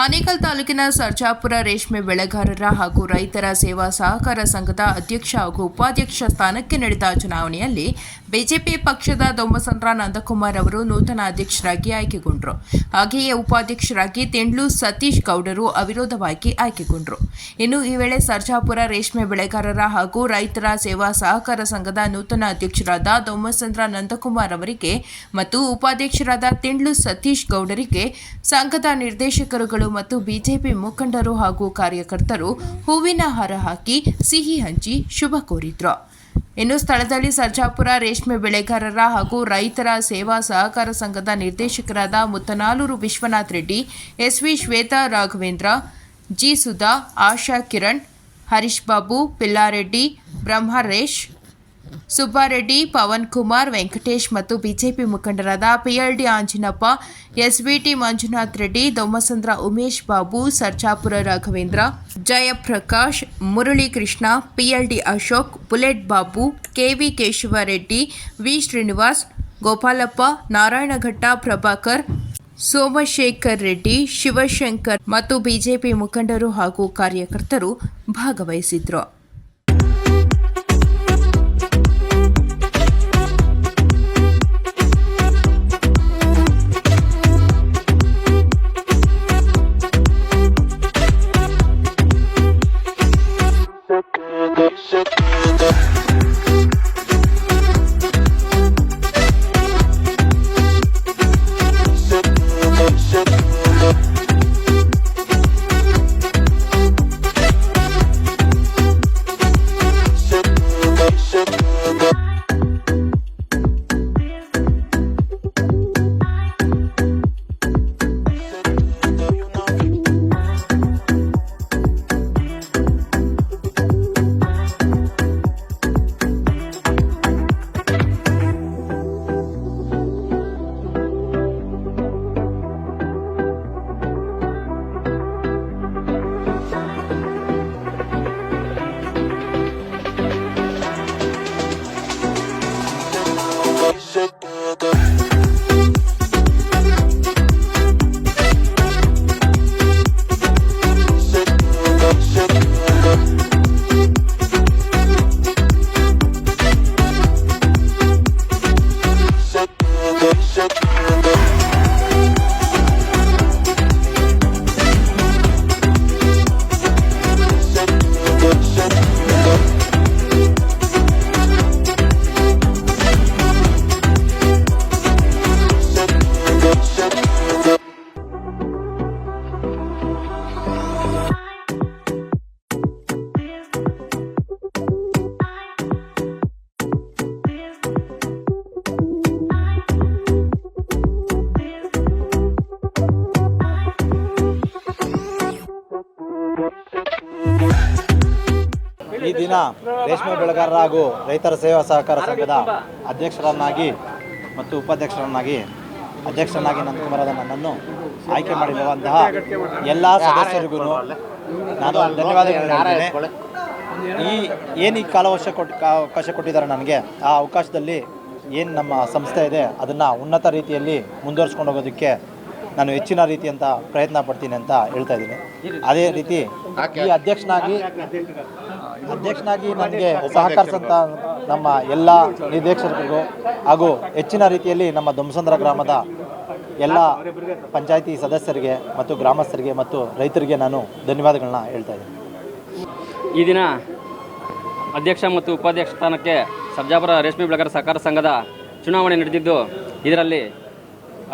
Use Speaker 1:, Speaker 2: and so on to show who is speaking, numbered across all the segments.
Speaker 1: ಆನೇಕಲ್ ತಾಲೂಕಿನ ಸರ್ಜಾಪುರ ರೇಷ್ಮೆ ಬೆಳೆಗಾರರ ಹಾಗೂ ರೈತರ ಸೇವಾ ಸಹಕಾರ ಸಂಘದ ಅಧ್ಯಕ್ಷ ಹಾಗೂ ಉಪಾಧ್ಯಕ್ಷ ಸ್ಥಾನಕ್ಕೆ ನಡೆದ ಚುನಾವಣೆಯಲ್ಲಿ ಬಿಜೆಪಿ ಪಕ್ಷದ ದೊಮ್ಮಸಂದ್ರ ನಂದಕುಮಾರ್ ಅವರು ನೂತನ ಅಧ್ಯಕ್ಷರಾಗಿ ಆಯ್ಕೆಗೊಂಡರು. ಹಾಗೆಯೇ ಉಪಾಧ್ಯಕ್ಷರಾಗಿ ತೆಂಡ್ಲು ಸತೀಶ್ ಗೌಡರು ಅವಿರೋಧವಾಗಿ ಆಯ್ಕೆಗೊಂಡರು. ಇನ್ನು ಈ ವೇಳೆ ಸರ್ಜಾಪುರ ರೇಷ್ಮೆ ಬೆಳೆಗಾರರ ಹಾಗೂ ರೈತರ ಸೇವಾ ಸಹಕಾರ ಸಂಘದ ನೂತನ ಅಧ್ಯಕ್ಷರಾದ ದೊಮ್ಮಸಂದ್ರ ನಂದಕುಮಾರ್ ಅವರಿಗೆ ಮತ್ತು ಉಪಾಧ್ಯಕ್ಷರಾದ ತೆಂಡ್ಲು ಸತೀಶ್ ಗೌಡರಿಗೆ ಸಂಘದ ನಿರ್ದೇಶಕರುಗಳು ಮತ್ತು ಬಿಜೆಪಿ ಮುಖಂಡರು ಹಾಗೂ ಕಾರ್ಯಕರ್ತರು ಹೂವಿನ ಹಾರ ಹಾಕಿ ಸಿಹಿ ಹಂಚಿ ಶುಭ ಕೋರಿದ್ರು. ಇನ್ನು ಸ್ಥಳದಲ್ಲಿ ಸರ್ಜಾಪುರ ರೇಷ್ಮೆ ಬೆಳೆಗಾರರ ಹಾಗೂ ರೈತರ ಸೇವಾ ಸಹಕಾರ ಸಂಘದ ನಿರ್ದೇಶಕರಾದ ಮುತ್ತನಾಲೂರು ವಿಶ್ವನಾಥ್ ರೆಡ್ಡಿ, ಎಸ್ವಿ ಶ್ವೇತಾ ರಾಘವೇಂದ್ರ, ಜಿ ಸುಧಾ, ಆಶಾ ಕಿರಣ್, ಹರೀಶ್ ಬಾಬು, ಪಿಲ್ಲಾರೆಡ್ಡಿ, ಬ್ರಹ್ಮರೇಶ್, ಸುಬ್ಬಾರೆಡ್ಡಿ, ಪವನ್ ಕುಮಾರ್, ವೆಂಕಟೇಶ್ ಮತ್ತು ಬಿಜೆಪಿ ಮುಖಂಡರಾದ PLD Anjinappa, SBT Manjunath Reddy, Dommasandra Umesh Babu, Sarjapura Raghavendra, Jayaprakash, Murali Krishna, PLD Ashok, bullet Babu, KV Keshavareddy, V Srinivas, Gopalappa, Narayanaghatta Prabhakar, Somashekar Reddy, Shivashankar ಮತ್ತು ಬಿಜೆಪಿ ಮುಖಂಡರು ಹಾಗೂ ಕಾರ್ಯಕರ್ತರು ಭಾಗವಹಿಸಿದ್ರು.
Speaker 2: ಈ ದಿನ ರೇಷ್ಮೆ ಬೆಳೆಗಾರರ ಹಾಗೂ ರೈತರ ಸೇವಾ ಸಹಕಾರ ಸಂಘದ ಅಧ್ಯಕ್ಷರನ್ನಾಗಿ ಮತ್ತು ಉಪಾಧ್ಯಕ್ಷರನ್ನಾಗಿ ನಂದಕುಮಾರ್ ನನ್ನನ್ನು ಆಯ್ಕೆ ಮಾಡಿರುವಂತಹ ಎಲ್ಲ ಸದಸ್ಯರಿಗೂ ನಾನು ಧನ್ಯವಾದಗಳನ್ನು ಹೇಳ್ತೇನೆ. ಈ ಅವಕಾಶ ಕೊಟ್ಟಿದ್ದಾರೆ ನನಗೆ, ಆ ಅವಕಾಶದಲ್ಲಿ ಏನು ನಮ್ಮ ಸಂಸ್ಥೆ ಇದೆ ಅದನ್ನು ಉನ್ನತ ರೀತಿಯಲ್ಲಿ ಮುಂದುವರಿಸ್ಕೊಂಡು ಹೋಗೋದಕ್ಕೆ ನಾನು ಹೆಚ್ಚಿನ ರೀತಿಯಂಥ ಪ್ರಯತ್ನ ಪಡ್ತೀನಿ ಅಂತ ಹೇಳ್ತಾ ಇದ್ದೀನಿ. ಅದೇ ರೀತಿ ಈ ಅಧ್ಯಕ್ಷನಾಗಿ ನನಗೆ ಸಹಕರಿಸಂಥ ನಮ್ಮ ಎಲ್ಲ ನಿರ್ದೇಶಕರಿಗೂ ಹಾಗೂ ಹೆಚ್ಚಿನ ರೀತಿಯಲ್ಲಿ ನಮ್ಮ ದೊಮ್ಮಸಂದ್ರ ಗ್ರಾಮದ ಎಲ್ಲ ಪಂಚಾಯಿತಿ ಸದಸ್ಯರಿಗೆ ಮತ್ತು ಗ್ರಾಮಸ್ಥರಿಗೆ ಮತ್ತು ರೈತರಿಗೆ ನಾನು ಧನ್ಯವಾದಗಳನ್ನ ಹೇಳ್ತಾ ಇದ್ದೀನಿ.
Speaker 3: ಈ ದಿನ ಅಧ್ಯಕ್ಷ ಮತ್ತು ಉಪಾಧ್ಯಕ್ಷ ಸ್ಥಾನಕ್ಕೆ ಸರ್ಜಾಪುರ ರೇಷ್ಮೆ ಬೆಳೆಗಾರರ ಸಹಕಾರ ಸಂಘದ ಚುನಾವಣೆ ನಡೆದಿದ್ದು, ಇದರಲ್ಲಿ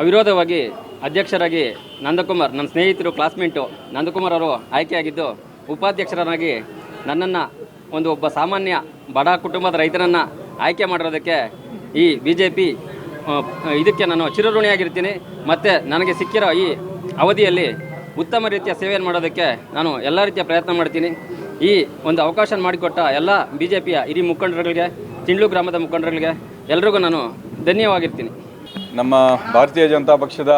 Speaker 3: ಅವಿರೋಧವಾಗಿ ಅಧ್ಯಕ್ಷರಾಗಿ ನಂದಕುಮಾರ್, ನನ್ನ ಸ್ನೇಹಿತರು, ಕ್ಲಾಸ್ಮೇಟು ನಂದಕುಮಾರ್ ಅವರು ಆಯ್ಕೆಯಾಗಿದ್ದು, ಉಪಾಧ್ಯಕ್ಷರನ್ನಾಗಿ ನನ್ನನ್ನು ಒಬ್ಬ ಸಾಮಾನ್ಯ ಬಡ ಕುಟುಂಬದ ರೈತನನ್ನು ಆಯ್ಕೆ ಮಾಡಿರೋದಕ್ಕೆ ಈ BJP ಇದಕ್ಕೆ ನಾನು ಚಿರಋಣಿಯಾಗಿರ್ತೀನಿ. ಮತ್ತು ನನಗೆ ಸಿಕ್ಕಿರೋ ಈ ಅವಧಿಯಲ್ಲಿ ಉತ್ತಮ ರೀತಿಯ ಸೇವೆಯನ್ನು ಮಾಡೋದಕ್ಕೆ ನಾನು ಎಲ್ಲ ರೀತಿಯ ಪ್ರಯತ್ನ ಮಾಡ್ತೀನಿ. ಈ ಒಂದು ಅವಕಾಶ ಮಾಡಿಕೊಟ್ಟ ಎಲ್ಲ BJPಯ ಹಿರಿಯ ಮುಖಂಡರುಗಳಿಗೆ, ತಿಂಡ್ಲು ಗ್ರಾಮದ ಮುಖಂಡರುಗಳಿಗೆ ಎಲ್ರಿಗೂ ನಾನು ಧನ್ಯವಾಗಿರ್ತೀನಿ.
Speaker 4: ನಮ್ಮ ಭಾರತೀಯ ಜನತಾ ಪಕ್ಷದ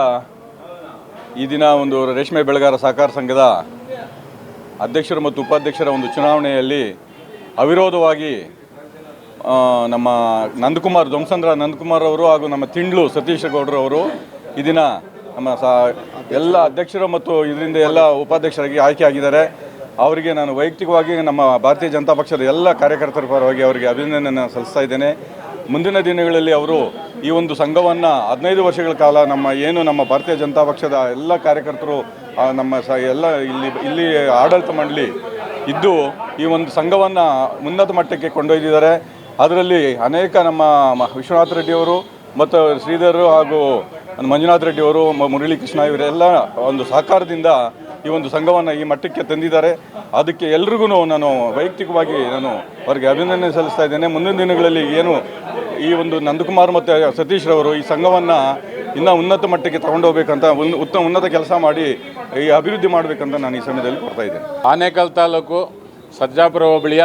Speaker 4: ಈ ದಿನ ಒಂದು ರೇಷ್ಮೆ ಬೆಳೆಗಾರ ಸಹಕಾರ ಸಂಘದ ಅಧ್ಯಕ್ಷರು ಮತ್ತು ಉಪಾಧ್ಯಕ್ಷರ ಒಂದು ಚುನಾವಣೆಯಲ್ಲಿ ಅವಿರೋಧವಾಗಿ ನಮ್ಮ ದೊಮ್ಮಸಂದ್ರ ನಂದಕುಮಾರ್ ಅವರು ಹಾಗೂ ನಮ್ಮ ತಿಂಡ್ಲು ಸತೀಶ್ ಗೌಡರು ಅವರು ಈ ದಿನ ನಮ್ಮ ಎಲ್ಲ ಅಧ್ಯಕ್ಷರು ಮತ್ತು ಇದರಿಂದ ಎಲ್ಲ ಉಪಾಧ್ಯಕ್ಷರಾಗಿ ಆಯ್ಕೆ ಆಗಿದ್ದಾರೆ. ಅವರಿಗೆ ನಾನು ವೈಯಕ್ತಿಕವಾಗಿ ನಮ್ಮ ಭಾರತೀಯ ಜನತಾ ಪಕ್ಷದ ಎಲ್ಲ ಕಾರ್ಯಕರ್ತರ ಪರವಾಗಿ ಅವರಿಗೆ ಅಭಿನಂದನೆಯನ್ನು ಸಲ್ಲಿಸ್ತಾ ಇದ್ದೇನೆ. ಮುಂದಿನ ದಿನಗಳಲ್ಲಿ ಅವರು ಈ ಒಂದು ಸಂಘವನ್ನು 15 ವರ್ಷಗಳ ಕಾಲ ನಮ್ಮ ಭಾರತೀಯ ಜನತಾ ಪಕ್ಷದ ಎಲ್ಲ ಕಾರ್ಯಕರ್ತರು ಎಲ್ಲ ಇಲ್ಲಿ ಆಡಳಿತ ಮಂಡಳಿ ಇದ್ದು ಈ ಒಂದು ಸಂಘವನ್ನು ಉನ್ನತ ಮಟ್ಟಕ್ಕೆ ಕೊಂಡೊಯ್ದಿದ್ದಾರೆ. ಅದರಲ್ಲಿ ಅನೇಕ ನಮ್ಮ ವಿಶ್ವನಾಥ್ ರೆಡ್ಡಿಯವರು ಮತ್ತು ಶ್ರೀಧರ್ ಹಾಗೂ ಮಂಜುನಾಥ್ ರೆಡ್ಡಿಯವರು, ಮುರಳೀಕೃಷ್ಣ ಇವರೆಲ್ಲ ಒಂದು ಸಹಕಾರದಿಂದ ಈ ಒಂದು ಸಂಘವನ್ನು ಈ ಮಟ್ಟಕ್ಕೆ ತಂದಿದ್ದಾರೆ. ಅದಕ್ಕೆ ಎಲ್ರಿಗೂ ನಾನು ವೈಯಕ್ತಿಕವಾಗಿ ಅವರಿಗೆ ಅಭಿನಂದನೆ ಸಲ್ಲಿಸ್ತಾ ಇದ್ದೇನೆ. ಮುಂದಿನ ದಿನಗಳಲ್ಲಿ ಈ ಒಂದು ನಂದಕುಮಾರ್ ಮತ್ತು ಸತೀಶ್ ರವರು ಈ ಸಂಘವನ್ನು ಇನ್ನೂ ಉನ್ನತ ಮಟ್ಟಕ್ಕೆ ತಗೊಂಡೋಗ್ಬೇಕಂತ ಉನ್ನತ ಕೆಲಸ ಮಾಡಿ ಈ ಅಭಿವೃದ್ಧಿ ಮಾಡಬೇಕಂತ ನಾನು ಈ ಸಮಯದಲ್ಲಿ ಕೊಡ್ತಾ ಇದ್ದೇನೆ.
Speaker 5: ಆನೇಕಲ್ ತಾಲೂಕು ಸರ್ಜಾಪುರ ಹೋಬಳಿಯ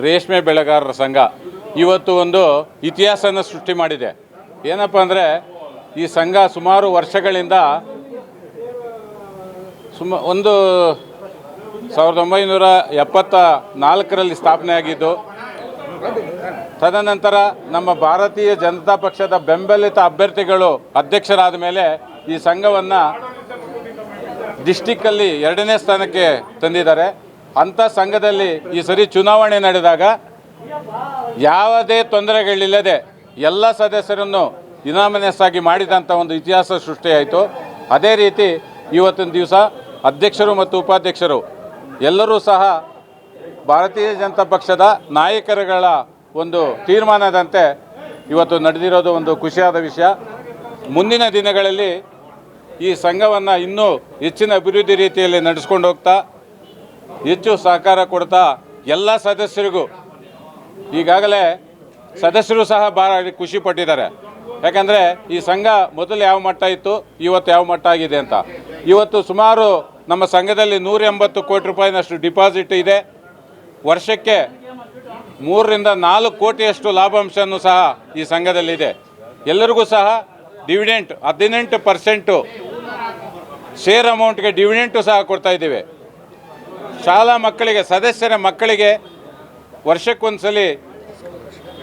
Speaker 5: ರೇಷ್ಮೆ ಬೆಳೆಗಾರರ ಸಂಘ ಇವತ್ತು ಒಂದು ಇತಿಹಾಸನ ಸೃಷ್ಟಿ ಮಾಡಿದೆ. ಏನಪ್ಪ ಅಂದರೆ ಈ ಸಂಘ ಸುಮಾರು ವರ್ಷಗಳಿಂದ 1974ರಲ್ಲಿ ಸ್ಥಾಪನೆಯಾಗಿದ್ದು, ತದನಂತರ ನಮ್ಮ ಭಾರತೀಯ ಜನತಾ ಪಕ್ಷದ ಬೆಂಬಲಿತ ಅಭ್ಯರ್ಥಿಗಳು ಅಧ್ಯಕ್ಷರಾದ ಮೇಲೆ ಈ ಸಂಘವನ್ನು ಡಿಸ್ಟಿಕ್ಕಲ್ಲಿ 2ನೇ ಸ್ಥಾನಕ್ಕೆ ತಂದಿದ್ದಾರೆ. ಅಂಥ ಸಂಘದಲ್ಲಿ ಈ ಸರಿ ಚುನಾವಣೆ ನಡೆದಾಗ ಯಾವುದೇ ತೊಂದರೆಗಳಿಲ್ಲದೆ ಎಲ್ಲ ಸದಸ್ಯರನ್ನು ಯುನಾಮಿನಸ್ ಆಗಿ ಮಾಡಿದಂಥ ಒಂದು ಇತಿಹಾಸ ಸೃಷ್ಟಿಯಾಯಿತು. ಅದೇ ರೀತಿ ಇವತ್ತಿನ ದಿವಸ ಅಧ್ಯಕ್ಷರು ಮತ್ತು ಉಪಾಧ್ಯಕ್ಷರು ಎಲ್ಲರೂ ಸಹ ಭಾರತೀಯ ಜನತಾ ಪಕ್ಷದ ನಾಯಕರುಗಳ ಒಂದು ತೀರ್ಮಾನದಂತೆ ಇವತ್ತು ನಡೆದಿರೋದು ಒಂದು ಖುಷಿಯಾದ ವಿಷಯ. ಮುಂದಿನ ದಿನಗಳಲ್ಲಿ ಈ ಸಂಘವನ್ನು ಇನ್ನೂ ಹೆಚ್ಚಿನ ಅಭಿವೃದ್ಧಿ ರೀತಿಯಲ್ಲಿ ನಡೆಸ್ಕೊಂಡು ಹೋಗ್ತಾ ಹೆಚ್ಚು ಸಹಕಾರ ಕೊಡ್ತಾ ಎಲ್ಲ ಸದಸ್ಯರಿಗೂ, ಈಗಾಗಲೇ ಸದಸ್ಯರು ಸಹ ಭಾಳ ಖುಷಿ ಪಟ್ಟಿದ್ದಾರೆ. ಯಾಕಂದರೆ ಈ ಸಂಘ ಮೊದಲು ಯಾವ ಮಟ್ಟ ಇತ್ತು, ಇವತ್ತು ಯಾವ ಮಟ್ಟ ಆಗಿದೆ ಅಂತ. ಇವತ್ತು ಸುಮಾರು ನಮ್ಮ ಸಂಘದಲ್ಲಿ 180 ಕೋಟಿ ರೂಪಾಯಿನಷ್ಟು ಡಿಪಾಸಿಟ್ ಇದೆ. ವರ್ಷಕ್ಕೆ 3 ರಿಂದ 4 ಕೋಟಿಯಷ್ಟು ಲಾಭಾಂಶನೂ ಸಹ ಈ ಸಂಘದಲ್ಲಿದೆ. ಎಲ್ಲರಿಗೂ ಸಹ ಡಿವಿಡೆಂಟ್ 18% ಶೇರ್ ಅಮೌಂಟ್ಗೆ ಡಿವಿಡೆಂಟು ಸಹ ಕೊಡ್ತಾ ಇದ್ದೀವಿ. ಶಾಲಾ ಮಕ್ಕಳಿಗೆ, ಸದಸ್ಯರ ಮಕ್ಕಳಿಗೆ ವರ್ಷಕ್ಕೊಂದ್ಸಲಿ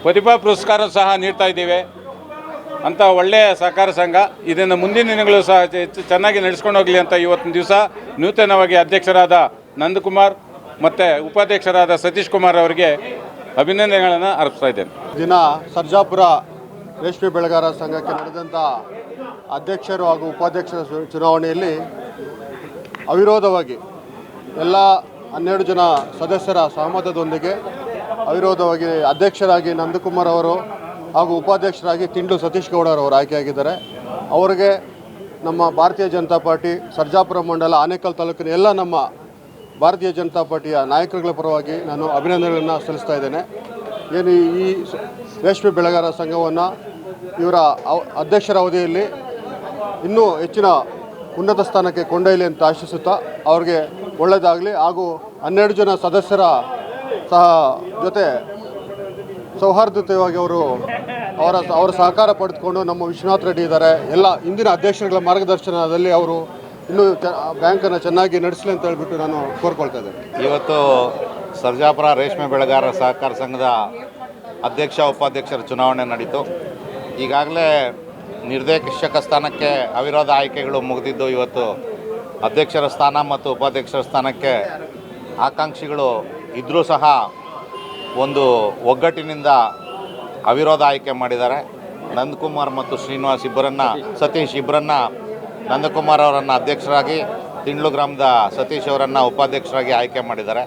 Speaker 5: ಪ್ರತಿಭಾ ಪುರಸ್ಕಾರ ಸಹ ನೀಡ್ತಾ ಇದ್ದೀವಿ. ಅಂಥ ಒಳ್ಳೆಯ ಸಹಕಾರ ಸಂಘ. ಇದನ್ನು ಮುಂದಿನ ದಿನಗಳು ಸಹ ಚೆನ್ನಾಗಿ ನಡೆಸ್ಕೊಂಡು ಹೋಗಲಿ ಅಂತ ಇವತ್ತಿನ ದಿವಸ ನೂತನವಾಗಿ ಅಧ್ಯಕ್ಷರಾದ ನಂದಕುಮಾರ್ ಮತ್ತು ಉಪಾಧ್ಯಕ್ಷರಾದ ಸತೀಶ್ ಕುಮಾರ್ ಅವರಿಗೆ ಅಭಿನಂದನೆಗಳನ್ನು ಅರ್ಪಿಸ್ತಾ ಇದ್ದೇನೆ.
Speaker 6: ದಿನ ಸರ್ಜಾಪುರ ರೇಷ್ಮೆ ಬೆಳೆಗಾರರ ಸಂಘಕ್ಕೆ ನಡೆದಂಥ ಅಧ್ಯಕ್ಷರು ಹಾಗೂ ಉಪಾಧ್ಯಕ್ಷರ ಚುನಾವಣೆಯಲ್ಲಿ ಅವಿರೋಧವಾಗಿ ಎಲ್ಲ 12 ಜನ ಸದಸ್ಯರ ಸಹಮತದೊಂದಿಗೆ ಅವಿರೋಧವಾಗಿ ಅಧ್ಯಕ್ಷರಾಗಿ ನಂದಕುಮಾರ್ ಅವರು ಹಾಗೂ ಉಪಾಧ್ಯಕ್ಷರಾಗಿ ತಿಂಡ್ಲು ಸತೀಶ್ ಗೌಡರವರು ಆಯ್ಕೆಯಾಗಿದ್ದಾರೆ. ಅವರಿಗೆ ನಮ್ಮ ಭಾರತೀಯ ಜನತಾ ಪಾರ್ಟಿ ಸರ್ಜಾಪುರ ಮಂಡಲ ಆನೇಕಲ್ ತಾಲೂಕಿನ ಎಲ್ಲ ನಮ್ಮ ಭಾರತೀಯ ಜನತಾ ಪಾರ್ಟಿಯ ನಾಯಕರುಗಳ ಪರವಾಗಿ ನಾನು ಅಭಿನಂದನೆಗಳನ್ನು ಸಲ್ಲಿಸ್ತಾ ಇದ್ದೇನೆ. ಏನು ಈ ರೇಷ್ಮೆ ಬೆಳೆಗಾರರ ಸಂಘವನ್ನು ಇವರ ಅಧ್ಯಕ್ಷರ ಅವಧಿಯಲ್ಲಿ ಇನ್ನೂ ಹೆಚ್ಚಿನ ಉನ್ನತ ಸ್ಥಾನಕ್ಕೆ ಕೊಂಡೊಯ್ಯಲಿ ಅಂತ ಆಶಿಸುತ್ತಾ ಅವ್ರಿಗೆ ಒಳ್ಳೆಯದಾಗಲಿ. ಹಾಗೂ 12 ಜನ ಸದಸ್ಯರ ಜೊತೆ ಸೌಹಾರ್ದತೆಯಾಗಿ ಅವರ ಸಹಕಾರ ಪಡೆದುಕೊಂಡು ನಮ್ಮ ವಿಶ್ವನಾಥ್ ರೆಡ್ಡಿ ಇದ್ದಾರೆ. ಎಲ್ಲ ಇಂದಿನ ಅಧ್ಯಕ್ಷರುಗಳ ಮಾರ್ಗದರ್ಶನದಲ್ಲಿ ಅವರು ಇನ್ನೂ ಬ್ಯಾಂಕನ್ನು ಚೆನ್ನಾಗಿ ನಡೆಸಲಿ ಅಂತ ಹೇಳ್ಬಿಟ್ಟು ನಾನು ಕೋರ್ಕೊಳ್ತಾ ಇದ್ದೇನೆ.
Speaker 7: ಇವತ್ತು ಸರ್ಜಾಪುರ ರೇಷ್ಮೆ ಬೆಳೆಗಾರರ ಸಹಕಾರ ಸಂಘದ ಅಧ್ಯಕ್ಷ ಉಪಾಧ್ಯಕ್ಷರ ಚುನಾವಣೆ ನಡೀತು. ಈಗಾಗಲೇ ನಿರ್ದೇಶಕ ಸ್ಥಾನಕ್ಕೆ ಅವಿರೋಧ ಆಯ್ಕೆಗಳು ಮುಗಿದಿದ್ದು, ಇವತ್ತು ಅಧ್ಯಕ್ಷರ ಸ್ಥಾನ ಮತ್ತು ಉಪಾಧ್ಯಕ್ಷರ ಸ್ಥಾನಕ್ಕೆ ಆಕಾಂಕ್ಷಿಗಳು ಇದ್ದರೂ ಸಹ ಒಂದು ಒಗ್ಗಟ್ಟಿನಿಂದ ಅವಿರೋಧ ಆಯ್ಕೆ ಮಾಡಿದ್ದಾರೆ. ನಂದಕುಮಾರ್ ಮತ್ತು ಸತೀಶ್ ಇಬ್ಬರನ್ನು ನಂದಕುಮಾರ್ ಅವರನ್ನು ಅಧ್ಯಕ್ಷರಾಗಿ, ತಿಂಡ್ಲು ಗ್ರಾಮದ ಸತೀಶ್ ಅವರನ್ನು ಉಪಾಧ್ಯಕ್ಷರಾಗಿ ಆಯ್ಕೆ ಮಾಡಿದ್ದಾರೆ.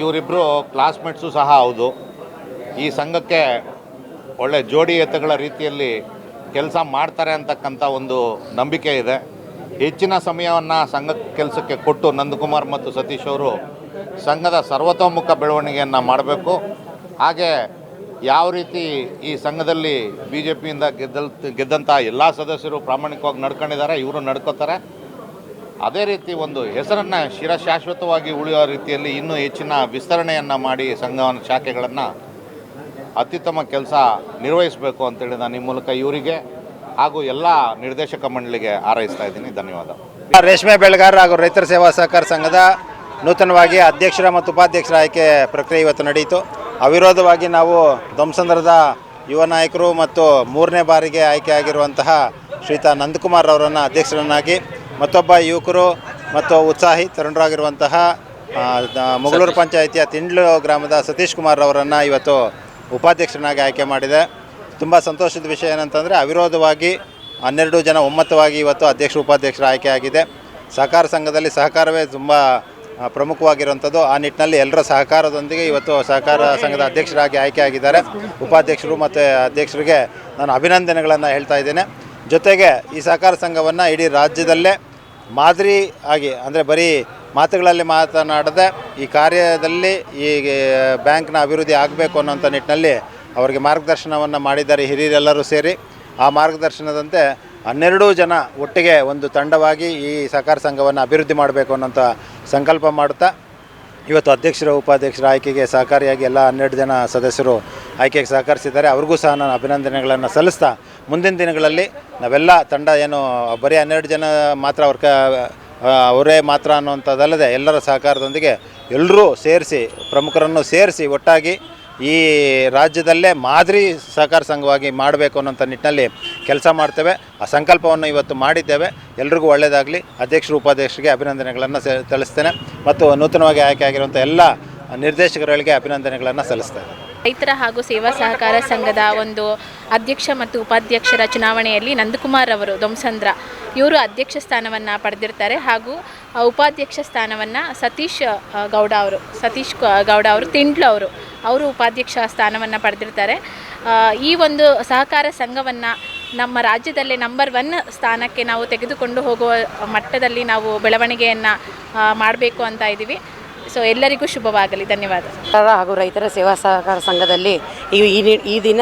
Speaker 7: ಇವರಿಬ್ಬರು ಕ್ಲಾಸ್ಮೇಟ್ಸು ಸಹ ಹೌದು. ಈ ಸಂಘಕ್ಕೆ ಒಳ್ಳೆ ಜೋಡಿ ಎತ್ತುಗಳ ರೀತಿಯಲ್ಲಿ ಕೆಲಸ ಮಾಡ್ತಾರೆ ಅಂತಕ್ಕಂಥ ಒಂದು ನಂಬಿಕೆ ಇದೆ. ಹೆಚ್ಚಿನ ಸಮಯವನ್ನು ಸಂಘ ಕೆಲಸಕ್ಕೆ ಕೊಟ್ಟು ನಂದಕುಮಾರ್ ಮತ್ತು ಸತೀಶ್ ಅವರು ಸಂಘದ ಸರ್ವತೋಮುಖ ಬೆಳವಣಿಗೆಯನ್ನು ಮಾಡಬೇಕು. ಹಾಗೆ ಯಾವ ರೀತಿ ಈ ಸಂಘದಲ್ಲಿ BJPಯಿಂದ ಗೆದ್ದಂಥ ಎಲ್ಲ ಸದಸ್ಯರು ಪ್ರಾಮಾಣಿಕವಾಗಿ ನಡ್ಕೊಂಡಿದ್ದಾರೆ, ಇವರು ನಡ್ಕೋತಾರೆ. ಅದೇ ರೀತಿ ಒಂದು ಹೆಸರನ್ನು ಶಾಶ್ವತವಾಗಿ ಉಳಿಯೋ ರೀತಿಯಲ್ಲಿ ಇನ್ನೂ ಹೆಚ್ಚಿನ ವಿಸ್ತರಣೆಯನ್ನು ಮಾಡಿ ಸಂಘವನ್ನು ಶಾಖೆಗಳನ್ನು ಅತ್ಯುತ್ತಮ ಕೆಲಸ ನಿರ್ವಹಿಸಬೇಕು ಅಂತೇಳಿ ನಾನು ಈ ಮೂಲಕ ಇವರಿಗೆ ಹಾಗೂ ಎಲ್ಲ ನಿರ್ದೇಶಕ ಮಂಡಳಿಗೆ ಹಾರೈಸ್ತಾ ಇದ್ದೀನಿ. ಧನ್ಯವಾದ.
Speaker 2: ರೇಷ್ಮೆ ಬೆಳೆಗಾರರ ಹಾಗೂ ರೈತರ ಸೇವಾ ಸಹಕಾರ ಸಂಘದ ನೂತನವಾಗಿ ಅಧ್ಯಕ್ಷರ ಮತ್ತು ಉಪಾಧ್ಯಕ್ಷರ ಆಯ್ಕೆ ಪ್ರಕ್ರಿಯೆ ಇವತ್ತು ನಡೆಯಿತು. ಅವಿರೋಧವಾಗಿ ನಾವು ಧ್ವಂಸಂದ್ರದ ಯುವ ನಾಯಕರು ಮತ್ತು 3ನೇ ಬಾರಿಗೆ ಆಯ್ಕೆ ಆಗಿರುವಂತಹ ಶ್ರೀಯುತ ನಂದಕುಮಾರ್ ಅವರನ್ನು ಅಧ್ಯಕ್ಷರನ್ನಾಗಿ, ಮತ್ತೊಬ್ಬ ಯುವಕರು ಮತ್ತು ಉತ್ಸಾಹಿ ತರುಣರಾಗಿರುವಂತಹ ಮುಗಳೂರು ಪಂಚಾಯಿತಿಯ ತಿಂಡ್ಲು ಗ್ರಾಮದ ಸತೀಶ್ ಕುಮಾರ್ ಅವರನ್ನು ಇವತ್ತು ಉಪಾಧ್ಯಕ್ಷರನ್ನಾಗಿ ಆಯ್ಕೆ ಮಾಡಿದೆ. ತುಂಬ ಸಂತೋಷದ ವಿಷಯ ಏನಂತಂದರೆ ಅವಿರೋಧವಾಗಿ 12 ಜನ ಒಮ್ಮತವಾಗಿ ಇವತ್ತು ಅಧ್ಯಕ್ಷರು ಉಪಾಧ್ಯಕ್ಷರ ಆಯ್ಕೆ ಆಗಿದೆ. ಸಹಕಾರ ಸಂಘದಲ್ಲಿ ಸಹಕಾರವೇ ತುಂಬ ಪ್ರಮುಖವಾಗಿರುವಂಥದ್ದು. ಆ ನಿಟ್ಟಿನಲ್ಲಿ ಎಲ್ಲರ ಸಹಕಾರದೊಂದಿಗೆ ಇವತ್ತು ಸಹಕಾರ ಸಂಘದ ಅಧ್ಯಕ್ಷರಾಗಿ ಆಯ್ಕೆ ಆಗಿದ್ದಾರೆ. ಉಪಾಧ್ಯಕ್ಷರು ಮತ್ತು ಅಧ್ಯಕ್ಷರಿಗೆ ನಾನು ಅಭಿನಂದನೆಗಳನ್ನು ಹೇಳ್ತಾ ಇದ್ದೇನೆ. ಜೊತೆಗೆ ಈ ಸಹಕಾರ ಸಂಘವನ್ನು ಇಡೀ ರಾಜ್ಯದಲ್ಲೇ ಮಾದರಿ ಆಗಿ, ಅಂದರೆ ಬರೀ ಮಾತುಗಳಲ್ಲಿ ಮಾತನಾಡದೆ ಈ ಕಾರ್ಯದಲ್ಲಿ ಈ ಬ್ಯಾಂಕ್ನ ಅಭಿವೃದ್ಧಿ ಆಗಬೇಕು ಅನ್ನೋಂಥ ನಿಟ್ಟಿನಲ್ಲಿ ಅವರಿಗೆ ಮಾರ್ಗದರ್ಶನವನ್ನು ಮಾಡಿದ್ದಾರೆ ಹಿರಿಯರೆಲ್ಲರೂ ಸೇರಿ. ಆ ಮಾರ್ಗದರ್ಶನದಂತೆ 12 ಜನ ಒಟ್ಟಿಗೆ ಒಂದು ತಂಡವಾಗಿ ಈ ಸಹಕಾರ ಸಂಘವನ್ನು ಅಭಿವೃದ್ಧಿ ಮಾಡಬೇಕು ಅನ್ನೋಂಥ ಸಂಕಲ್ಪ ಮಾಡುತ್ತಾ ಇವತ್ತು ಅಧ್ಯಕ್ಷರು ಉಪಾಧ್ಯಕ್ಷರ ಆಯ್ಕೆಗೆ ಸಹಕಾರಿಯಾಗಿ ಎಲ್ಲ 12 ಜನ ಸದಸ್ಯರು ಆಯ್ಕೆಗೆ ಸಹಕರಿಸಿದ್ದಾರೆ. ಅವ್ರಿಗೂ ಸಹ ನಾನು ಅಭಿನಂದನೆಗಳನ್ನು ಸಲ್ಲಿಸ್ತಾ, ಮುಂದಿನ ದಿನಗಳಲ್ಲಿ ನಾವೆಲ್ಲ ತಂಡ ಏನು ಬರೀ 12 ಜನ ಮಾತ್ರ ಅವರೇ ಮಾತ್ರ ಅನ್ನುವಂಥದ್ದಲ್ಲದೆ ಎಲ್ಲರ ಸಹಕಾರದೊಂದಿಗೆ ಎಲ್ಲರೂ ಸೇರಿಸಿ, ಪ್ರಮುಖರನ್ನು ಸೇರಿಸಿ ಒಟ್ಟಾಗಿ ಈ ರಾಜ್ಯದಲ್ಲೇ ಮಾದರಿ ಸಹಕಾರ ಸಂಘವಾಗಿ ಮಾಡಬೇಕು ಅನ್ನೋಂಥ ನಿಟ್ಟಿನಲ್ಲಿ ಕೆಲಸ ಮಾಡ್ತೇವೆ. ಆ ಸಂಕಲ್ಪವನ್ನು ಇವತ್ತು ಮಾಡಿದ್ದೇವೆ. ಎಲ್ರಿಗೂ ಒಳ್ಳೆಯದಾಗಲಿ. ಅಧ್ಯಕ್ಷರು ಉಪಾಧ್ಯಕ್ಷರಿಗೆ ಅಭಿನಂದನೆಗಳನ್ನು ತಿಳಿಸ್ತೇನೆ ಮತ್ತು ನೂತನವಾಗಿ ಆಯ್ಕೆ ಆಗಿರುವಂಥ ಎಲ್ಲ ನಿರ್ದೇಶಕರುಗಳಿಗೆ ಅಭಿನಂದನೆಗಳನ್ನು ಸಲ್ಲಿಸ್ತೇನೆ.
Speaker 8: ರೈತರ ಹಾಗೂ ಸೇವಾ ಸಹಕಾರ ಸಂಘದ ಒಂದು ಅಧ್ಯಕ್ಷ ಮತ್ತು ಉಪಾಧ್ಯಕ್ಷರ ಚುನಾವಣೆಯಲ್ಲಿ ನಂದಕುಮಾರ್ ಅವರು ದೊಮ್ಸಂದ್ರ ಇವರು ಅಧ್ಯಕ್ಷ ಸ್ಥಾನವನ್ನು ಪಡೆದಿರ್ತಾರೆ ಹಾಗೂ ಉಪಾಧ್ಯಕ್ಷ ಸ್ಥಾನವನ್ನು ಸತೀಶ್ ಗೌಡ ಅವರು ತಿಂಡ್ಲು ಅವರು ಉಪಾಧ್ಯಕ್ಷ ಸ್ಥಾನವನ್ನು ಪಡೆದಿರ್ತಾರೆ. ಈ ಒಂದು ಸಹಕಾರ ಸಂಘವನ್ನು ನಮ್ಮ ರಾಜ್ಯದಲ್ಲೇ ನಂಬರ್ 1 ಸ್ಥಾನಕ್ಕೆ ನಾವು ತೆಗೆದುಕೊಂಡು ಹೋಗುವ ಮಟ್ಟದಲ್ಲಿ ನಾವು ಬೆಳವಣಿಗೆಯನ್ನು ಮಾಡಬೇಕು ಅಂತ ಇದ್ದೀವಿ. ಸೊ ಎಲ್ಲರಿಗೂ ಶುಭವಾಗಲಿ. ಧನ್ಯವಾದ.
Speaker 9: ಹಾಗೂ ರೈತರ ಸೇವಾ ಸಹಕಾರ ಸಂಘದಲ್ಲಿ ಈ ದಿನ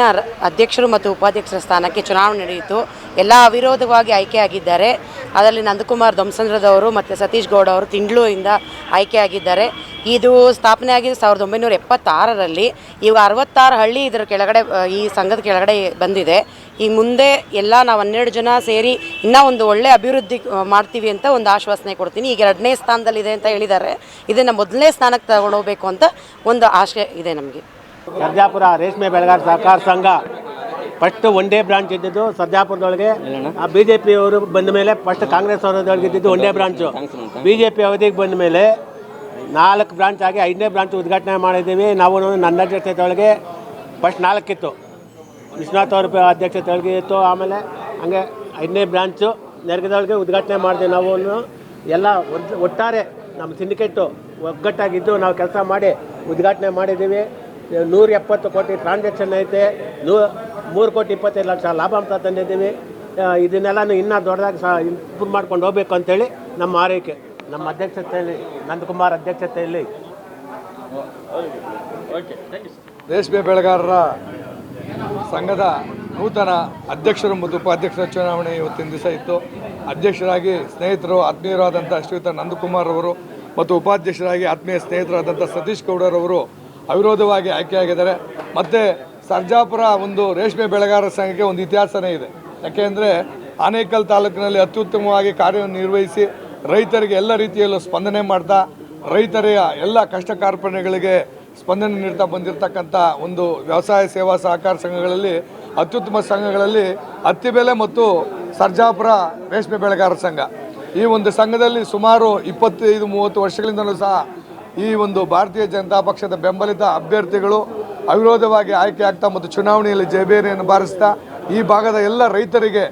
Speaker 9: ಅಧ್ಯಕ್ಷರು ಮತ್ತು ಉಪಾಧ್ಯಕ್ಷರ ಸ್ಥಾನಕ್ಕೆ ಚುನಾವಣೆ ನಡೆಯಿತು. ಎಲ್ಲ ಅವಿರೋಧವಾಗಿ ಆಯ್ಕೆಯಾಗಿದ್ದಾರೆ. ಅದರಲ್ಲಿ ನಂದಕುಮಾರ್ ದೊಮ್ಸಂದ್ರದವರು ಮತ್ತು ಸತೀಶ್ ಗೌಡ ಅವರು ತಿಂಡ್ಲುವಿಂದ ಆಯ್ಕೆಯಾಗಿದ್ದಾರೆ. ಇದು ಸ್ಥಾಪನೆ ಆಗಿದೆ 1976ರಲ್ಲಿ. ಈಗ 66 ಹಳ್ಳಿ ಇದರ ಕೆಳಗಡೆ, ಈ ಸಂಘದ ಕೆಳಗಡೆ ಬಂದಿದೆ. ಈ ಮುಂದೆ ಎಲ್ಲ ನಾವು 12 ಜನ ಸೇರಿ ಇನ್ನೂ ಒಂದು ಒಳ್ಳೆ ಅಭಿವೃದ್ಧಿ ಮಾಡ್ತೀವಿ ಅಂತ ಒಂದು ಆಶ್ವಾಸನೆ ಕೊಡ್ತೀನಿ. ಈಗ 2ನೇ ಸ್ಥಾನದಲ್ಲಿದೆ ಅಂತ ಹೇಳಿದ್ದಾರೆ. ಇದನ್ನು 1ನೇ ಸ್ಥಾನಕ್ಕೆ ತಗೊಂಡೋಗ್ಬೇಕು ಅಂತ ಒಂದು ಆಶೆ ಇದೆ ನಮಗೆ.
Speaker 10: ಸರ್ಜಾಪುರ ರೇಷ್ಮೆ ಬೆಳೆಗಾರ ಸಹಕಾರ ಸಂಘ ಫಸ್ಟ್ ಒಂದೇ ಬ್ರಾಂಚ್ ಇದ್ದಿದ್ದು ಸರ್ಜಾಪುರದೊಳಗೆ. BJP ಅವರು ಬಂದ ಮೇಲೆ ಫಸ್ಟ್ ಕಾಂಗ್ರೆಸ್ ಅವರದೊಳಗೆ ಇದ್ದಿದ್ದು ಒಂದೇ ಬ್ರಾಂಚು. BJP ಅವಧಿಗೆ ಬಂದ ಮೇಲೆ 4 ಬ್ರಾಂಚ್ ಆಗಿ 5ನೇ ಬ್ರಾಂಚ್ ಉದ್ಘಾಟನೆ ಮಾಡಿದ್ದೀವಿ. ನಾವು ನನ್ನ ಅಧ್ಯಕ್ಷತೆಯೊಳಗೆ ಫಸ್ಟ್ 4 ಇತ್ತು, ವಿಶ್ವನಾಥ್ ಅವ್ರ ಅಧ್ಯಕ್ಷತೆಯೊಳಗೆ ಇತ್ತು. ಆಮೇಲೆ ಹಂಗೆ 5ನೇ ಬ್ರಾಂಚು ನೆರಗದೊಳಗೆ ಉದ್ಘಾಟನೆ ಮಾಡಿದ್ವಿ. ನಾವು ಎಲ್ಲ ಒಟ್ಟಾರೆ ನಮ್ಮ ಸಿಂಡಿಕೇಟು ಒಗ್ಗಟ್ಟಾಗಿದ್ದು ನಾವು ಕೆಲಸ ಮಾಡಿ ಉದ್ಘಾಟನೆ ಮಾಡಿದ್ದೀವಿ. 170 ಕೋಟಿ ಟ್ರಾನ್ಸಾಕ್ಷನ್ ಐತೆ, 3,25,00,000 ಲಾಭ ಅಂತ ತಂದಿದ್ದೀವಿ. ಇದನ್ನೆಲ್ಲ ಇನ್ನೂ ದೊಡ್ಡದಾಗಿ ಇಂಪ್ರೂವ್ ಮಾಡ್ಕೊಂಡು ಹೋಗ್ಬೇಕು ಅಂತೇಳಿ ನಮ್ಮ ಆರೈಕೆ. ನಮ್ಮ ಅಧ್ಯಕ್ಷತೆಯಲ್ಲಿ ನಂದಕುಮಾರ್ ಅಧ್ಯಕ್ಷತೆಯಲ್ಲಿ
Speaker 11: ರೇಷ್ಮೆ ಬೆಳೆಗಾರರ ಸಂಘದ ನೂತನ ಅಧ್ಯಕ್ಷರು ಮತ್ತು ಉಪಾಧ್ಯಕ್ಷರ ಚುನಾವಣೆ ಇವತ್ತಿನ ದಿವಸ ಇತ್ತು. ಅಧ್ಯಕ್ಷರಾಗಿ ಸ್ನೇಹಿತರು ಆತ್ಮೀಯರಾದಂಥ ಶ್ರೀಯುತ ನಂದಕುಮಾರ್ ಅವರು ಮತ್ತು ಉಪಾಧ್ಯಕ್ಷರಾಗಿ ಆತ್ಮೀಯ ಸ್ನೇಹಿತರಾದಂಥ ಸತೀಶ್ ಗೌಡರವರು ಅವಿರೋಧವಾಗಿ ಆಯ್ಕೆಯಾಗಿದ್ದಾರೆ. ಮತ್ತು ಸರ್ಜಾಪುರ ಒಂದು ರೇಷ್ಮೆ ಬೆಳೆಗಾರರ ಸಂಘಕ್ಕೆ ಒಂದು ಇತಿಹಾಸನೇ ಇದೆ. ಯಾಕೆಂದರೆ ಆನೇಕಲ್ ತಾಲೂಕಿನಲ್ಲಿ ಅತ್ಯುತ್ತಮವಾಗಿ ಕಾರ್ಯನಿರ್ವಹಿಸಿ ರೈತರಿಗೆ ಎಲ್ಲ ರೀತಿಯಲ್ಲೂ ಸ್ಪಂದನೆ ಮಾಡ್ತಾ, ರೈತರ ಎಲ್ಲ ಕಷ್ಟ ಕಾರ್ಪಣ್ಯಗಳಿಗೆ ಸ್ಪಂದನೆ ನೀಡ್ತಾ ಬಂದಿರತಕ್ಕಂಥ ಒಂದು ವ್ಯವಸಾಯ ಸೇವಾ ಸಹಕಾರ ಸಂಘಗಳಲ್ಲಿ ಅತ್ಯುತ್ತಮ ಸಂಘಗಳಲ್ಲಿ ಅತ್ತಿಬೆಲೆ ಮತ್ತು ಸರ್ಜಾಪುರ ರೇಷ್ಮೆ ಬೆಳೆಗಾರರ ಸಂಘ. ಈ ಒಂದು ಸಂಘದಲ್ಲಿ ಸುಮಾರು 25-30 ವರ್ಷಗಳಿಂದಲೂ ಸಹ ಈ ಒಂದು ಭಾರತೀಯ ಜನತಾ ಪಕ್ಷದ ಬೆಂಬಲಿತ ಅಭ್ಯರ್ಥಿಗಳು ಅವಿರೋಧವಾಗಿ ಆಯ್ಕೆ ಆಗ್ತಾ ಮತ್ತು ಚುನಾವಣೆಯಲ್ಲಿ ಜಯಬೇರಿಯನ್ನು ಬಾರಿಸ್ತಾ ಈ ಭಾಗದ ಎಲ್ಲ ರೈತರಿಗೆ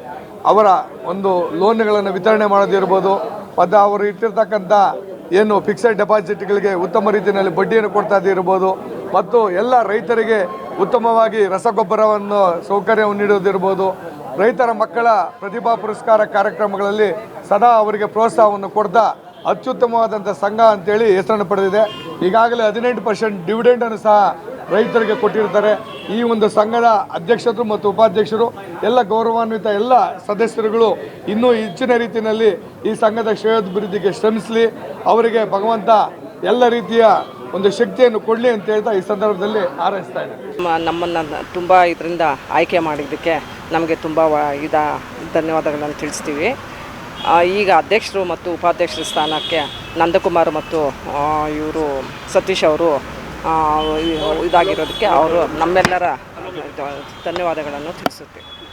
Speaker 11: ಅವರ ಒಂದು ಲೋನ್ಗಳನ್ನು ವಿತರಣೆ ಮಾಡೋದಿರ್ಬೋದು, ಮತ್ತು ಅವರು ಇಟ್ಟಿರ್ತಕ್ಕಂಥ ಏನು ಫಿಕ್ಸೆಡ್ ಡೆಪಾಸಿಟ್ಗಳಿಗೆ ಉತ್ತಮ ರೀತಿಯಲ್ಲಿ ಬಡ್ಡಿಯನ್ನು ಕೊಡ್ತಾ ಇರ್ಬೋದು, ಮತ್ತು ಎಲ್ಲ ರೈತರಿಗೆ ಉತ್ತಮವಾಗಿ ರಸಗೊಬ್ಬರವನ್ನು ಸೌಕರ್ಯವನ್ನು ನೀಡೋದಿರ್ಬೋದು, ರೈತರ ಮಕ್ಕಳ ಪ್ರತಿಭಾ ಪುರಸ್ಕಾರ ಕಾರ್ಯಕ್ರಮಗಳಲ್ಲಿ ಸದಾ ಅವರಿಗೆ ಪ್ರೋತ್ಸಾಹವನ್ನು ಕೊಡ್ತಾ ಅತ್ಯುತ್ತಮವಾದಂಥ ಸಂಘ ಅಂತೇಳಿ ಹೆಸರನ್ನು ಪಡೆದಿದೆ. ಈಗಾಗಲೇ 18% ಡಿವಿಡೆಂಡನ್ನು ಸಹ ರೈತರಿಗೆ ಕೊಟ್ಟಿರ್ತಾರೆ. ಈ ಒಂದು ಸಂಘದ ಅಧ್ಯಕ್ಷರು ಮತ್ತು ಉಪಾಧ್ಯಕ್ಷರು ಎಲ್ಲ ಗೌರವಾನ್ವಿತ ಎಲ್ಲ ಸದಸ್ಯರುಗಳು ಇನ್ನೂ ಹೆಚ್ಚಿನ ರೀತಿಯಲ್ಲಿ ಈ ಸಂಘದ ಶ್ರೇಯೋಭಿವೃದ್ಧಿಗೆ ಶ್ರಮಿಸಲಿ, ಅವರಿಗೆ ಭಗವಂತ ಎಲ್ಲ ರೀತಿಯ ಒಂದು ಶಕ್ತಿಯನ್ನು ಕೊಡಲಿ ಅಂತ ಹೇಳ್ತಾ ಈ ಸಂದರ್ಭದಲ್ಲಿ ಹಾರೈಸ್ತಾ ಇದ್ದಾರೆ.
Speaker 9: ನಮ್ಮನ್ನು ತುಂಬ ಇದರಿಂದ ಆಯ್ಕೆ ಮಾಡಿದ್ದಕ್ಕೆ ನಮಗೆ ತುಂಬ ಧನ್ಯವಾದಗಳನ್ನು ತಿಳಿಸ್ತೀವಿ. ಈಗ ಅಧ್ಯಕ್ಷರು ಮತ್ತು ಉಪಾಧ್ಯಕ್ಷರ ಸ್ಥಾನಕ್ಕೆ ನಂದಕುಮಾರ್ ಮತ್ತು ಇವರು ಸತೀಶ್ ಅವರು ಇದಾಗಿರೋದಕ್ಕೆ ಅವರು ನಮ್ಮೆಲ್ಲರ ಧನ್ಯವಾದಗಳನ್ನು ತಿಳಿಸುತ್ತೇವೆ.